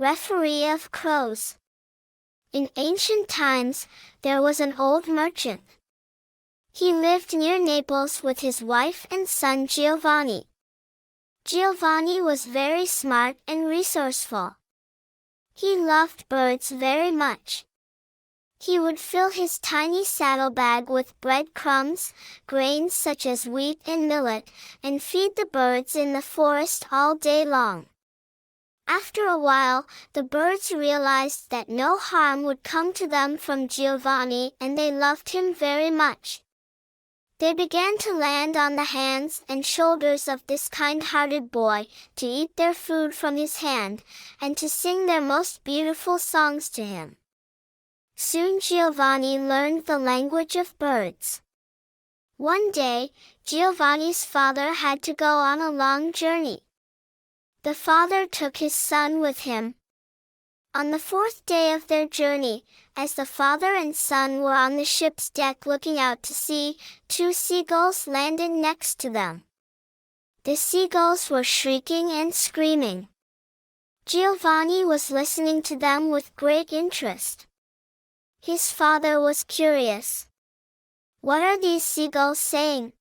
Referee of crows. In ancient times, there was an old merchant. He lived near Naples with his wife and son Giovanni. Giovanni was very smart and resourceful. He loved birds very much. He would fill his tiny saddlebag with breadcrumbs, grains such as wheat and millet, and feed the birds in the forest all day long. After a while, the birds realized that no harm would come to them from Giovanni, and they loved him very much. They began to land on the hands and shoulders of this kind-hearted boy, to eat their food from his hand, and to sing their most beautiful songs to him. Soon Giovanni learned the language of birds. One day, Giovanni's father had to go on a long journey. The father took his son with him. On the fourth day of their journey, as the father and son were on the ship's deck looking out to sea, two seagulls landed next to them. The seagulls were shrieking and screaming. Giovanni was listening to them with great interest. His father was curious. "What are these seagulls saying?"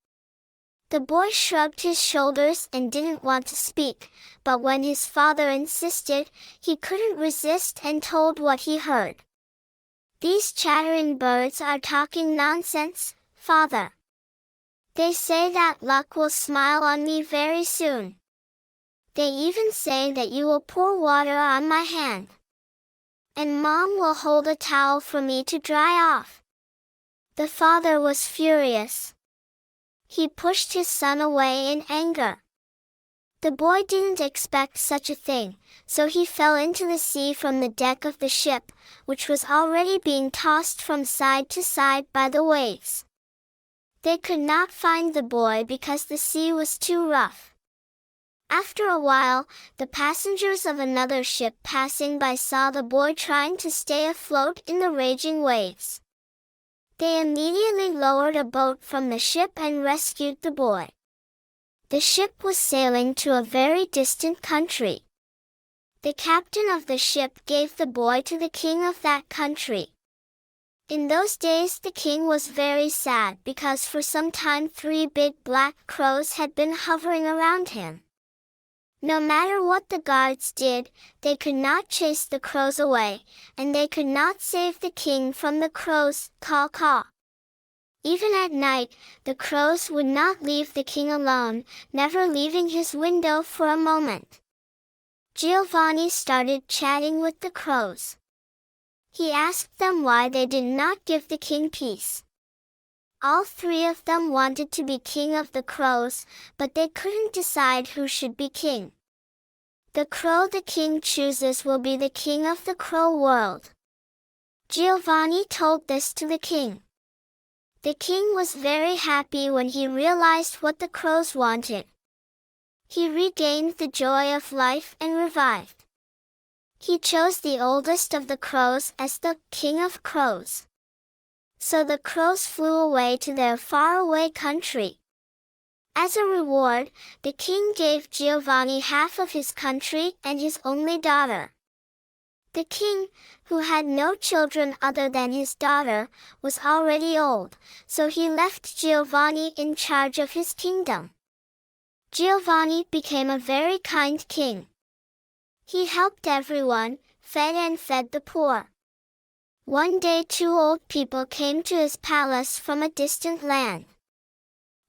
The boy shrugged his shoulders and didn't want to speak, but when his father insisted, he couldn't resist and told what he heard. "These chattering birds are talking nonsense, father. They say that luck will smile on me very soon. They even say that you will pour water on my hand. And Mom will hold a towel for me to dry off." The father was furious. He pushed his son away in anger. The boy didn't expect such a thing, so he fell into the sea from the deck of the ship, which was already being tossed from side to side by the waves. They could not find the boy because the sea was too rough. After a while, the passengers of another ship passing by saw the boy trying to stay afloat in the raging waves. They immediately lowered a boat from the ship and rescued the boy. The ship was sailing to a very distant country. The captain of the ship gave the boy to the king of that country. In those days the king was very sad because for some time 3 big black crows had been hovering around him. No matter what the guards did, they could not chase the crows away, and they could not save the king from the crows, caw-caw. Even at night, the crows would not leave the king alone, never leaving his window for a moment. Giovanni started chatting with the crows. He asked them why they did not give the king peace. All 3 of them wanted to be king of the crows, but they couldn't decide who should be king. "The crow the king chooses will be the king of the crow world." Giovanni told this to the king. The king was very happy when he realized what the crows wanted. He regained the joy of life and revived. He chose the oldest of the crows as the king of crows. So the crows flew away to their faraway country. As a reward, the king gave Giovanni half of his country and his only daughter. The king, who had no children other than his daughter, was already old, so he left Giovanni in charge of his kingdom. Giovanni became a very kind king. He helped everyone, fed the poor. One day 2 old people came to his palace from a distant land.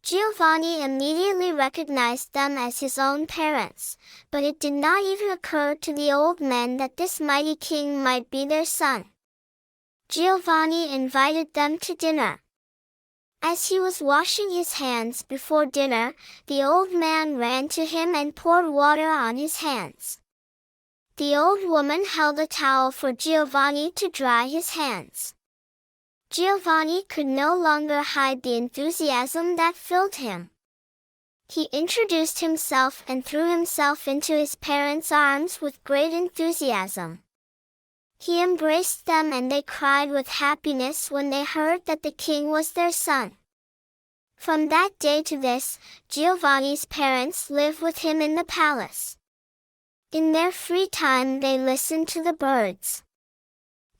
Giovanni immediately recognized them as his own parents, but it did not even occur to the old men that this mighty king might be their son. Giovanni invited them to dinner. As he was washing his hands before dinner, the old man ran to him and poured water on his hands. The old woman held a towel for Giovanni to dry his hands. Giovanni could no longer hide the enthusiasm that filled him. He introduced himself and threw himself into his parents' arms with great enthusiasm. He embraced them and they cried with happiness when they heard that the king was their son. From that day to this, Giovanni's parents live with him in the palace. In their free time they listen to the birds.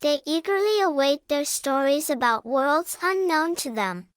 They eagerly await their stories about worlds unknown to them.